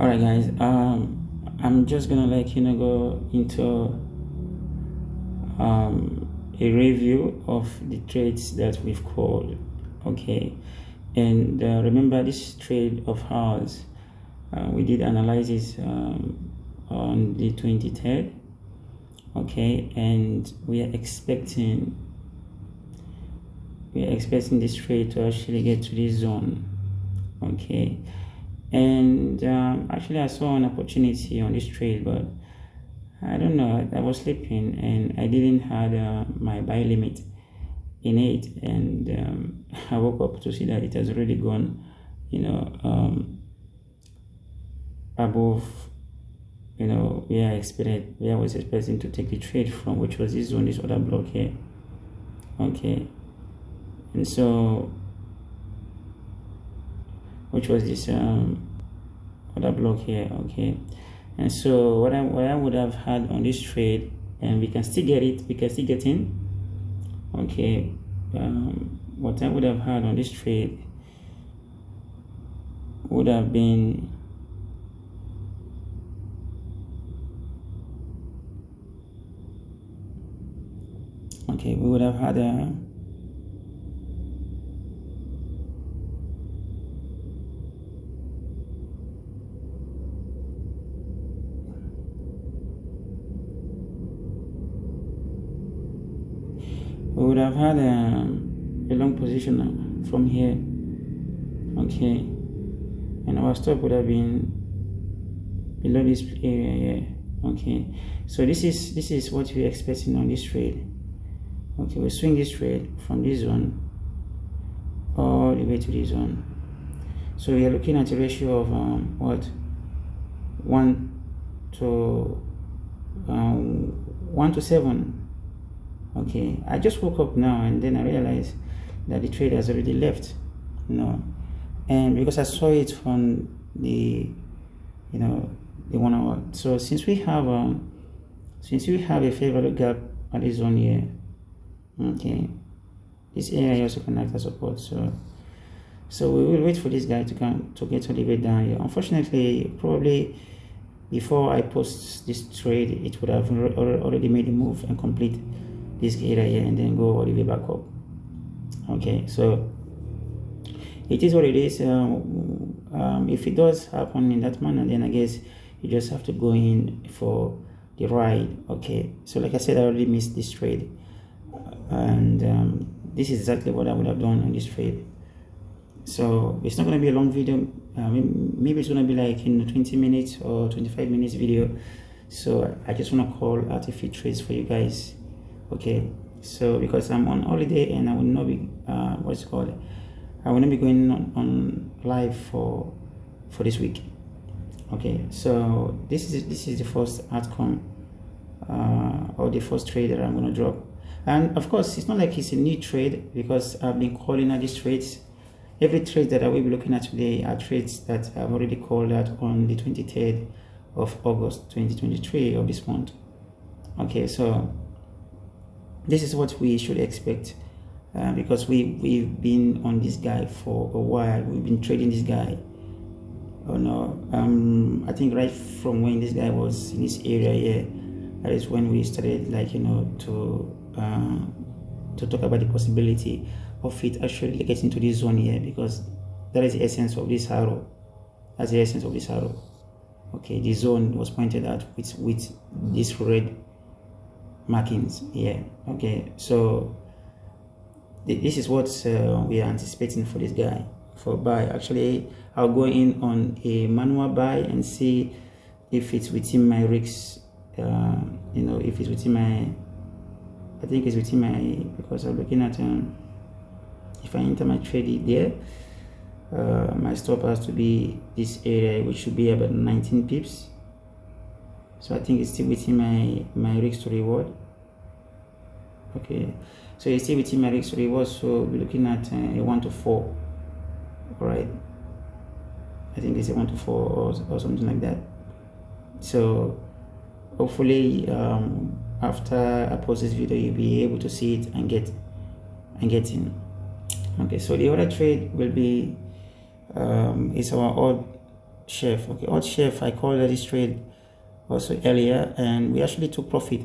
All right, guys. I'm just gonna go into a review of the trades that we've called. Okay, and remember this trade of ours. We did analysis on the 23rd. Okay, and we are expecting this trade to actually get to this zone. Okay, and actually I saw an opportunity on this trade, but I don't know, I was sleeping and I didn't have my buy limit in it, and I woke up to see that it has already gone above where I was expecting to take the trade from, which was this zone, this other block here. Okay, and so which was this other block here. Okay, and so what I would have had on this trade, and we can still get in. Okay, what I would have had on this trade would have been we would have had a long position from here. Okay, and our stop would have been below this area here. Okay, so this is what we're expecting on this trade. Okay, we swing this trade from this zone all the way to this zone. So we are looking at a ratio of 1 to 7. Okay, I just woke up now and then I realized that the trade has already left, and because I saw it on the the 1 hour. So since we have a favorable gap at this zone here, okay, this area also can act as support. So we will wait for this guy to get all the way down here. Unfortunately, probably before I post this trade, it would have already made a move and complete this area here and then go all the way back up. Okay, so it is what it is. If it does happen in that manner, then I guess you just have to go in for the ride. Okay, so like I said, I already missed this trade, and this is exactly what I would have done on this trade. So it's not going to be a long video. Maybe it's going to be like 20 minutes or 25 minutes video. So I just want to call out a few trades for you guys. Okay, so because I'm on holiday and I will not be I will not be going on live for this week. Okay, so this is the first outcome or the first trade that I'm going to drop. And of course, it's not like it's a new trade, because I've been calling out these trades. Every trade that I will be looking at today are trades that I've already called out on the 23rd of August 2023 of this month. Okay, so this is what we should expect, because we've been on this guy for a while. We've been trading this guy. I think right from when this guy was in this area here, that is when we started to talk about the possibility of it actually getting to this zone here, because that is the essence of this arrow. That's the essence of this arrow. Okay, the zone was pointed out with this red markings here. Okay, so this is what we are anticipating for this guy for buy. Actually, I'll go in on a manual buy and see if it's within my risks. If it's within my, I think it's within my, because I'm looking at if I enter my trade there, my stop has to be this area, which should be about 19 pips. So I think it's still within my risk to reward. Okay, so it's still within my risk to reward, so we're looking at a 1 to 4. All right, I think it's a 1 to 4 or something like that. So hopefully after I post this video, you'll be able to see it and get in. Okay, so the other trade will be it's our odd chef. Okay, odd chef, I called this trade also earlier, and we actually took profit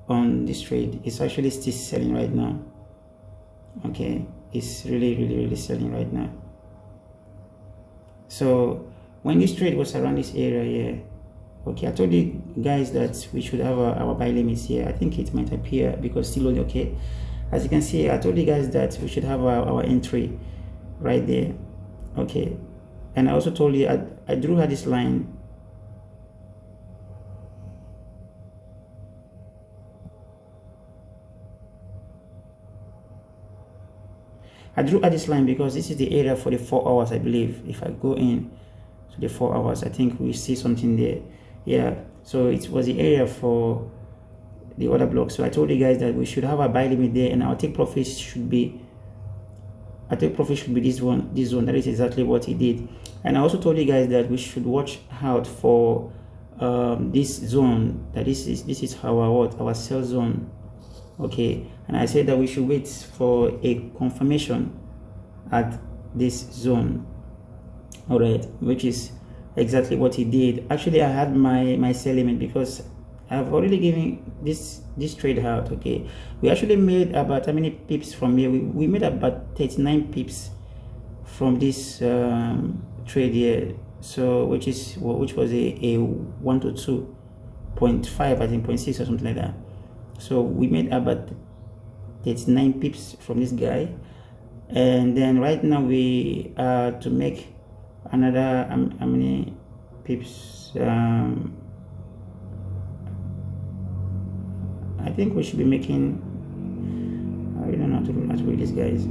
on this trade. It's actually still selling right now. Okay, it's really selling right now. So when this trade was around this area here, okay, I told you guys that we should have our buy limits here. I think it might appear because still only okay. As you can see, I told you guys that we should have our entry right there. Okay, and I also told you I drew out this line. I drew out this line because this is the area for the 4 hours, I believe. If I go in to the 4 hours, I think we see something there. Yeah, so it was the area for the other block. So I told you guys that we should have a buy limit there, and our take profit should be this zone. That is exactly what he did. And I also told you guys that we should watch out for this zone. That this is our sell zone. Okay, and I said that we should wait for a confirmation at this zone. All right, which is exactly what he did. Actually, I had my sell limit because I've already given this trade out. Okay, we actually made about how many pips from here? We made about 39 pips from this trade here. So which was a 1 to 2.5, I think 0.6 or something like that. So we made about 39 pips from this guy, and then right now we are to make another how many pips? I think we should be making, I don't know how to read this, guys.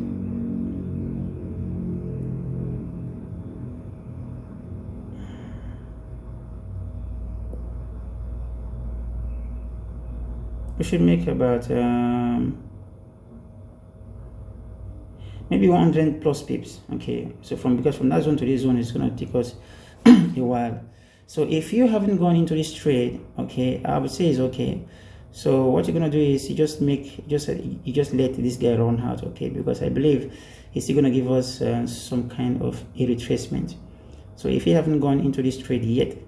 We should make about maybe 100 plus pips. Okay, so because from that zone to this zone is going to take us a while. So if you haven't gone into this trade, okay, I would say it's okay. So what you're going to do is you just let this guy run out, okay, because I believe he's still going to give us some kind of a retracement. So if you haven't gone into this trade yet,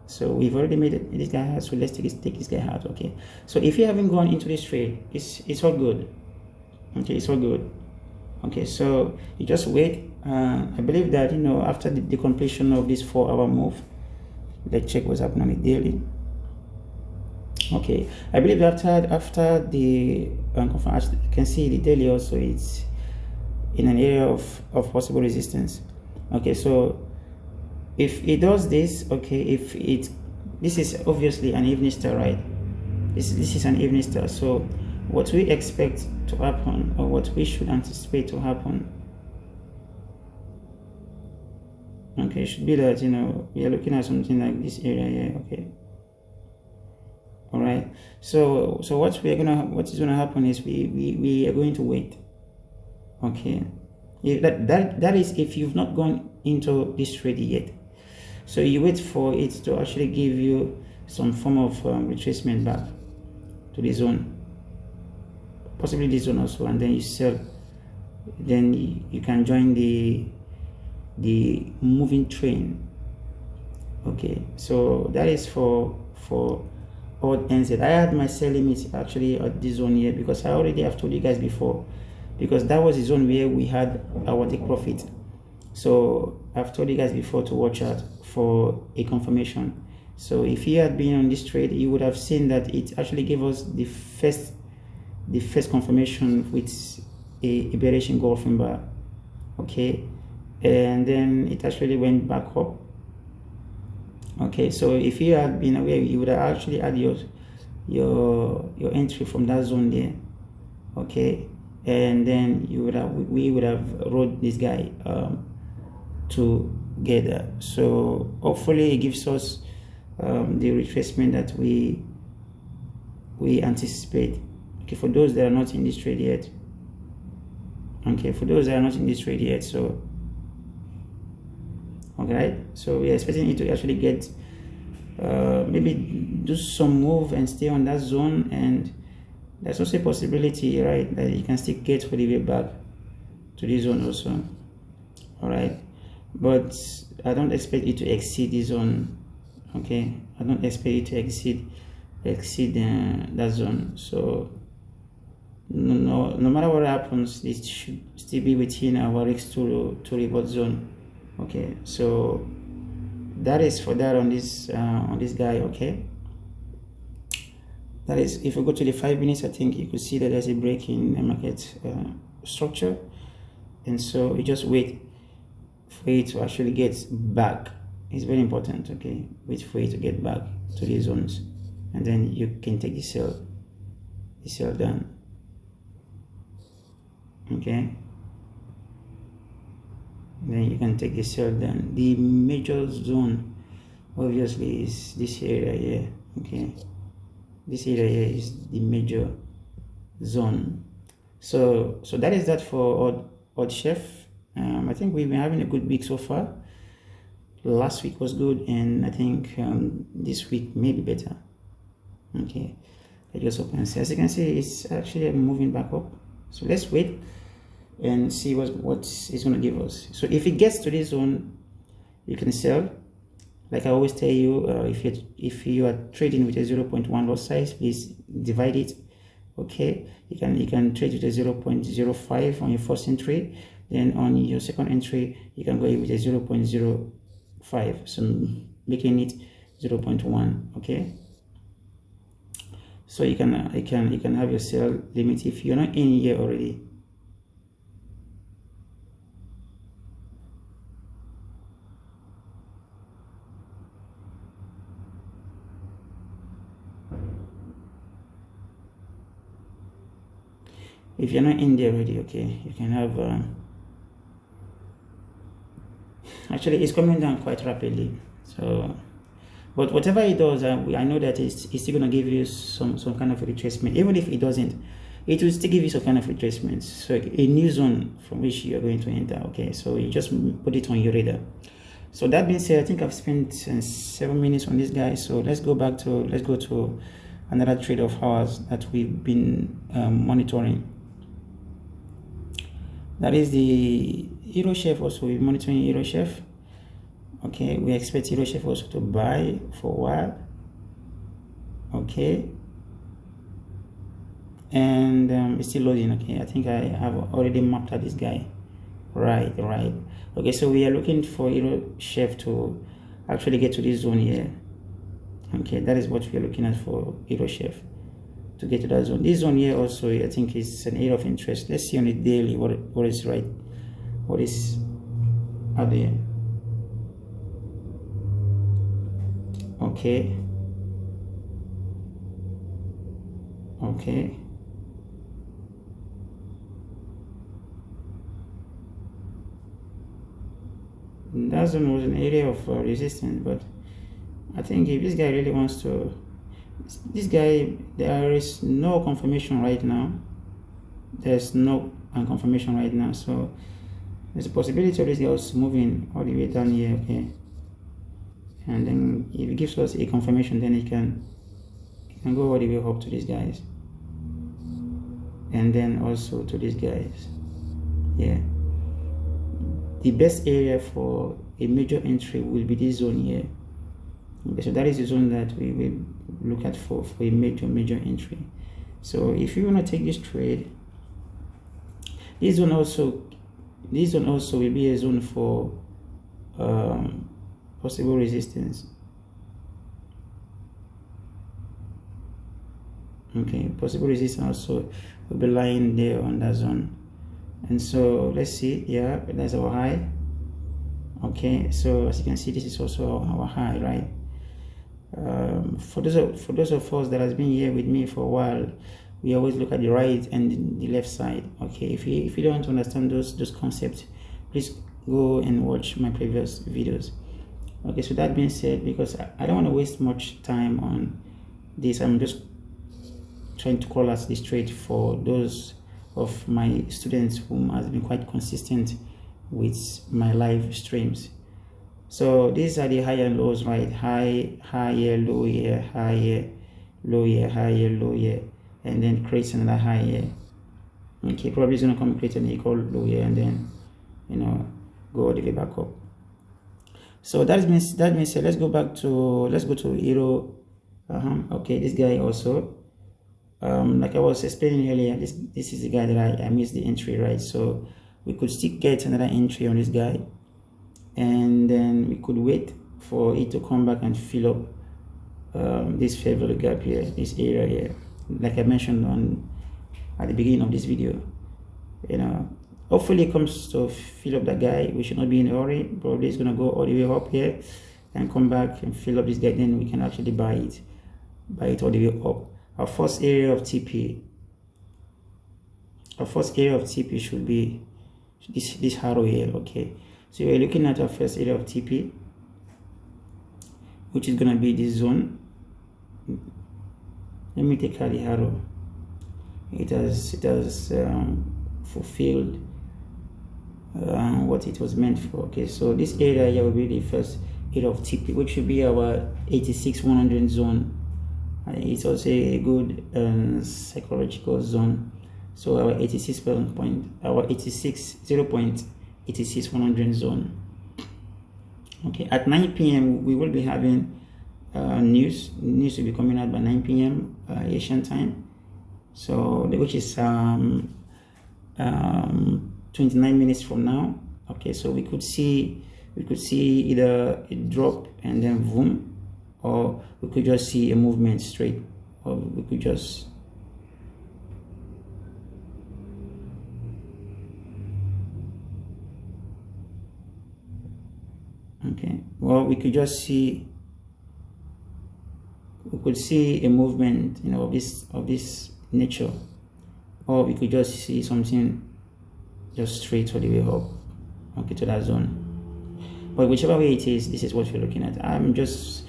so we've already made this guy out, so let's take this guy out. Okay, so if you haven't gone into this trade, it's all good. Okay, it's all good. Okay, so you just wait. I believe that, you know, after the completion of this 4-hour move, let's check what's happening on the daily. Okay, I believe after the as you can see, the daily also it's in an area of possible resistance. Okay, so if it does this, okay, this is obviously an evening star, right? This is an evening star. So what we expect to happen, or what we should anticipate to happen, okay, should be that, you know, we are looking at something like this area here. Okay, all right. So what is gonna happen is we are going to wait. Okay, that is if you've not gone into this trade yet. So you wait for it to actually give you some form of retracement back to the zone, possibly this zone also, and then you sell. Then you can join the moving train. Okay, so that is for odd NZ. I had my sell limit actually at this zone here because I already have told you guys before, because that was the zone where we had our take profit. So I've told you guys before to watch out for a confirmation. So if you had been on this trade, you would have seen that it actually gave us the first confirmation with a bearish engulfing bar. Okay, and then it actually went back up. Okay, so if you had been aware, you would have actually had your entry from that zone there. Okay, and then we would have rode this guy together. So hopefully it gives us the retracement that we anticipate. Okay, for those that are not in this trade yet. Okay, for those that are not in this trade yet, so okay, so we are expecting it to actually get maybe do some move and stay on that zone, and there's also a possibility, right, that you can still get all the way back to this zone also. All right, but don't expect it to exceed this zone. Okay, I don't expect it to exceed that zone. So no matter what happens, it should still be within our risk to reward zone. Okay, so that is for that on this guy. Okay, that is, if we go to the 5 minutes, I think you could see that there's a break in the market structure, and so you just wait for it to actually get back. It's very important. Okay, wait for it to get back to these zones, and then you can take the sell down. Okay, then you can take the sell down. The major zone obviously is this area here. Okay, this area here is the major zone. So that is that for Odd Chef. I think we've been having a good week so far. Last week was good, and I think this week may be better. Okay, I just open and see. As you can see, it's actually moving back up. So let's wait and see what it's going to give us. So if it gets to this zone, you can sell. Like I always tell you, if you are trading with a 0.1 lot size, please divide it. Okay, you can trade with a 0.05 on your first entry. Then on your second entry, you can go with a 0.05, so making it 0.1. Okay, so you can have your sell limit if you're not in here already. If you're not in there already, okay, you can have actually it's coming down quite rapidly. So but whatever it does, I know that it's still going to give you some kind of retracement. Even if it doesn't, it will still give you some kind of retracement. So a new zone from which you are going to enter. Okay, so you just put it on your radar. So that being said, I think I've spent 7 minutes on this guy. So let's go to another trade of ours that we've been monitoring. That is the Euro Chef. Also, we're monitoring Euro Chef. Okay, we expect Euro Chef also to buy for a while. Okay, and it's still loading. Okay, I think I have already mapped out this guy. Right. Okay, so we are looking for Euro Chef to actually get to this zone here. Okay, that is what we are looking at for Euro Chef to get to that zone. This zone here also, I think, is an area of interest. Let's see on the daily what is right, what is out there. Okay, that zone was an area of resistance, but I think if this guy really wants to, this guy, there is no confirmation right now. There's no confirmation right now, so there's a possibility of this guy also moving all the way down here. Okay, and then if it gives us a confirmation, then it can go all the way up to these guys, and then also to these guys. Yeah, the best area for a major entry will be this zone here. Okay, so that is the zone that we will look at for a major entry. So if you want to take this trade, this zone also will be a zone for possible resistance. Okay, possible resistance also will be lying there on that zone. And so let's see. Yeah, that's our high. Okay, so as you can see, this is also our high, right? For those of us that has been here with me for a while, we always look at the right and the left side. Okay, if you don't understand those concepts, please go and watch my previous videos. Okay, so that being said, because I don't want to waste much time on this, I'm just trying to call out this trade for those of my students whom has been quite consistent with my live streams. So these are the high and lows, right? High here, low here, high here, low here, high here, low here, and then creates another high here. Okay, probably it's gonna come create an equal low here, and then go all the way back up. So that means let's go to Euro. Okay, this guy also, like I was explaining earlier, this is the guy that I missed the entry, right? So we could still get another entry on this guy, and then we could wait for it to come back and fill up this favorite gap here, this area here, like I mentioned at the beginning of this video. Hopefully it comes to fill up that guy. We should not be in a hurry. Probably it's going to go all the way up here and come back and fill up this guy. Then we can actually buy it all the way up. Our first area of TP should be this arrow here. Okay, so we're looking at our first area of TP, which is going to be this zone. Let me take out the arrow. It has fulfilled what it was meant for. Okay, so this area here will be the first area of TP, which should be our 86-100 zone. It's also a good psychological zone. So our 0.86-100 zone. Okay, at 9 p.m. we will be having news will be coming out by 9 p.m. Asian time. So which is 29 minutes from now. Okay, so we could see either a drop and then boom, or we could just see a movement straight, or we could just we could just see a movement, of this nature, or we could just see something just straight all the way up, okay, to that zone. But whichever way it is, this is what we're looking at. I'm just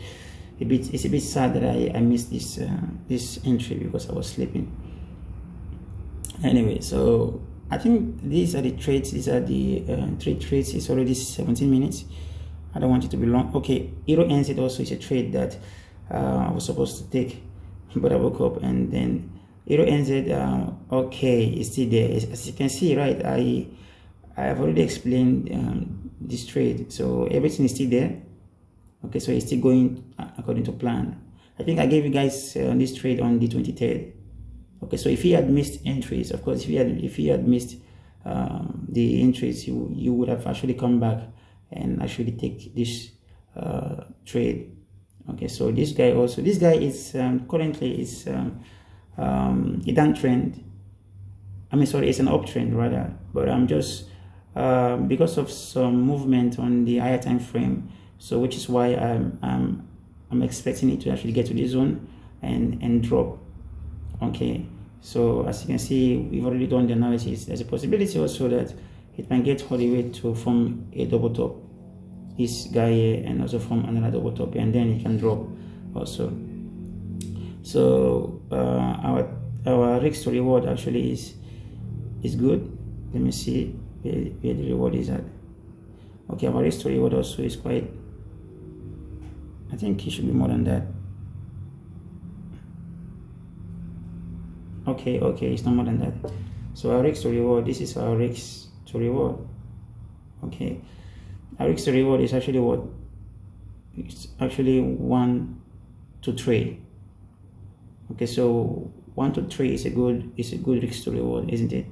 it's a bit sad that I missed this entry because I was sleeping. Anyway, so I think these are the trades. These are the trade trades. It's already 17 minutes. I don't want it to be long. Okay, Euro NZ also is a trade that I was supposed to take, but I woke up, and then Euro NZ, okay, it's still there. As you can see, right, I have already explained this trade, so everything is still there. Okay, so it's still going according to plan. I think I gave you guys this trade on the 23rd. Okay, so if he had missed entries, of course, if he had missed the entries, you would have actually come back and actually take this trade. Okay, so this guy is currently is a downtrend. It's an uptrend rather, but I'm just because of some movement on the higher time frame, so which is why I'm expecting it to actually get to this zone and drop. Okay, so as you can see, we've already done the analysis. There's a possibility also that it can get all the way to form a double top, this guy here, and also from another double top, and then it can drop also. So our risk to reward actually is good. Let me see where the reward is at. Okay, our risk to reward also is quite, I think it should be more than that. Okay, it's not more than that. So our risk to reward, this is our risk to reward. Okay, our risk to reward is actually what? It's actually 1 to 3. Okay, so 1 to 3 is a good risk to reward, isn't it?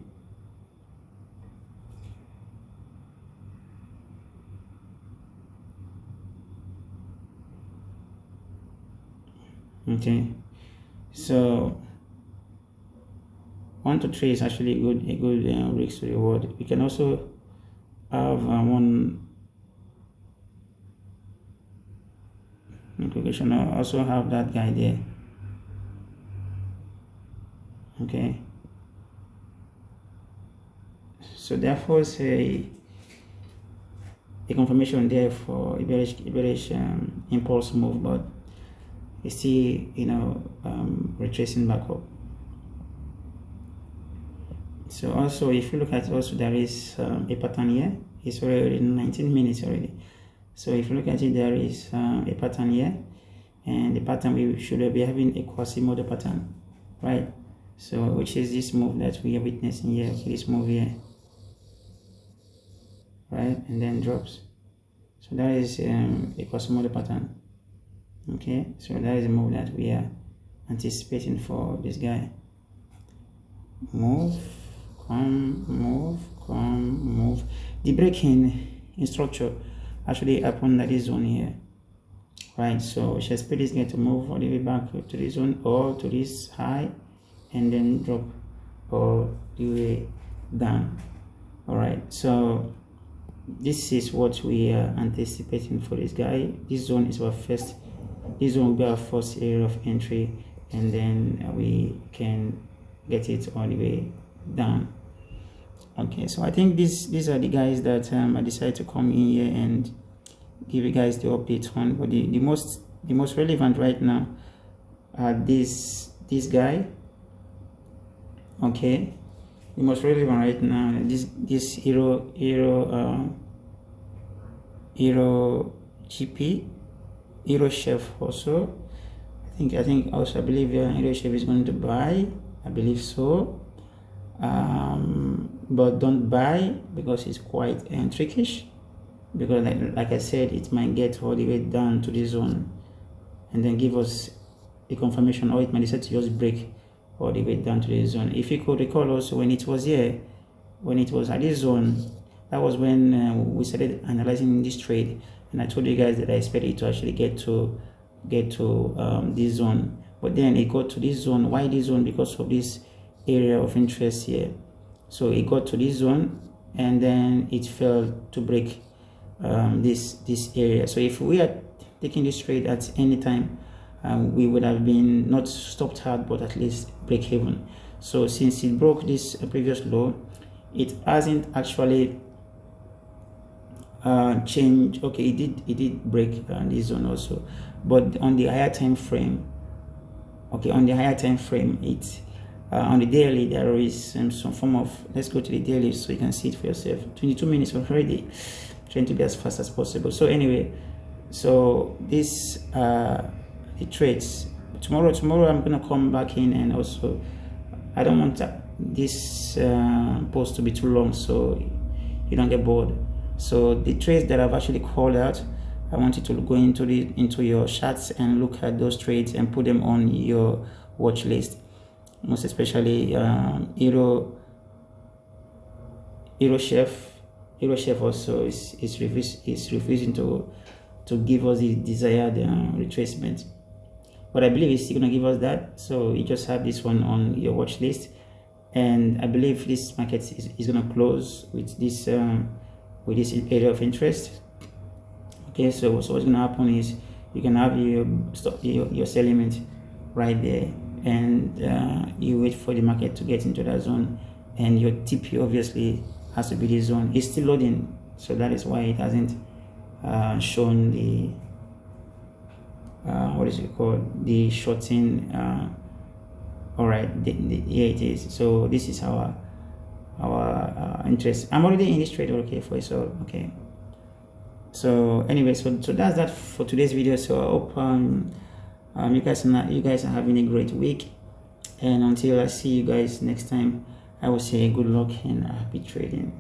Okay, so 1 to 3 is actually a good risk to reward. We can also have one. Okay, we should also have that guy there. Okay, so therefore it's a confirmation there for a bearish impulse move, but it's still retracing back up. So also, if you look at also, there is a pattern here. It's already 19 minutes already. So if you look at it, there is a pattern here, and the pattern, we should be having a Quasimodo pattern, right? So which is this move that we are witnessing here. Okay, this move here, right, and then drops. So that is a cosmology pattern. Okay, so that is a move that we are anticipating for this guy. Move, come, move, come, move. The breaking in structure actually happened at this zone here, right? So we should expect this guy to move all the way back to this zone or to this high and then drop all the way down. All right, so this is what we are anticipating for this guy. This zone is our first, this zone will be our first area of entry, and then we can get it all the way down. Okay, so I think these are the guys that I decided to come in here and give you guys the update on. But the most relevant right now are this guy. Okay, the most relevant right now this Hero GP, Hero Chef also. I think also I believe Hero Chef is going to buy. I believe so. But don't buy because it's quite trickish, because like I said, it might get all the way down to this zone and then give us a confirmation, or it might decide to just break all the way down to this zone. If you could recall also, when it was here, when it was at this zone, that was when we started analyzing this trade, and I told you guys that I expected it to actually get to this zone. But then it got to this zone. Why this zone? Because of this area of interest here. So it got to this zone and then it failed to break this area. So if we had taken this trade at any time, we would have been not stopped hard, but at least break even. So since it broke this previous low, it hasn't actually changed. Okay, it did break this zone also, but on the higher time frame, okay, on the higher time frame, it on the daily there is some form of, let's go to the daily so you can see it for yourself. 22 minutes already, trying to be as fast as possible. So anyway, so this the trades. Tomorrow I'm gonna come back in, and also I don't want this post to be too long so you don't get bored. So the trades that I've actually called out, I want you to go into your charts and look at those trades and put them on your watch list. Most especially Hero Chef also is refusing to give us the desired retracement, but I believe it's still gonna give us that. So you just have this one on your watch list, and I believe this market is gonna close with this area of interest. Okay, so what's gonna happen is you can have your sell limit right there, and you wait for the market to get into that zone, and your TP obviously has to be this zone. It's still loading, so that is why it hasn't shown the what is it called, the shorting. All right, here it is. So this is our interest. I'm already in this trade, okay, for so okay. So anyway, so that's that for today's video. So I hope you guys are having a great week, and until I see you guys next time, I will say good luck and happy trading.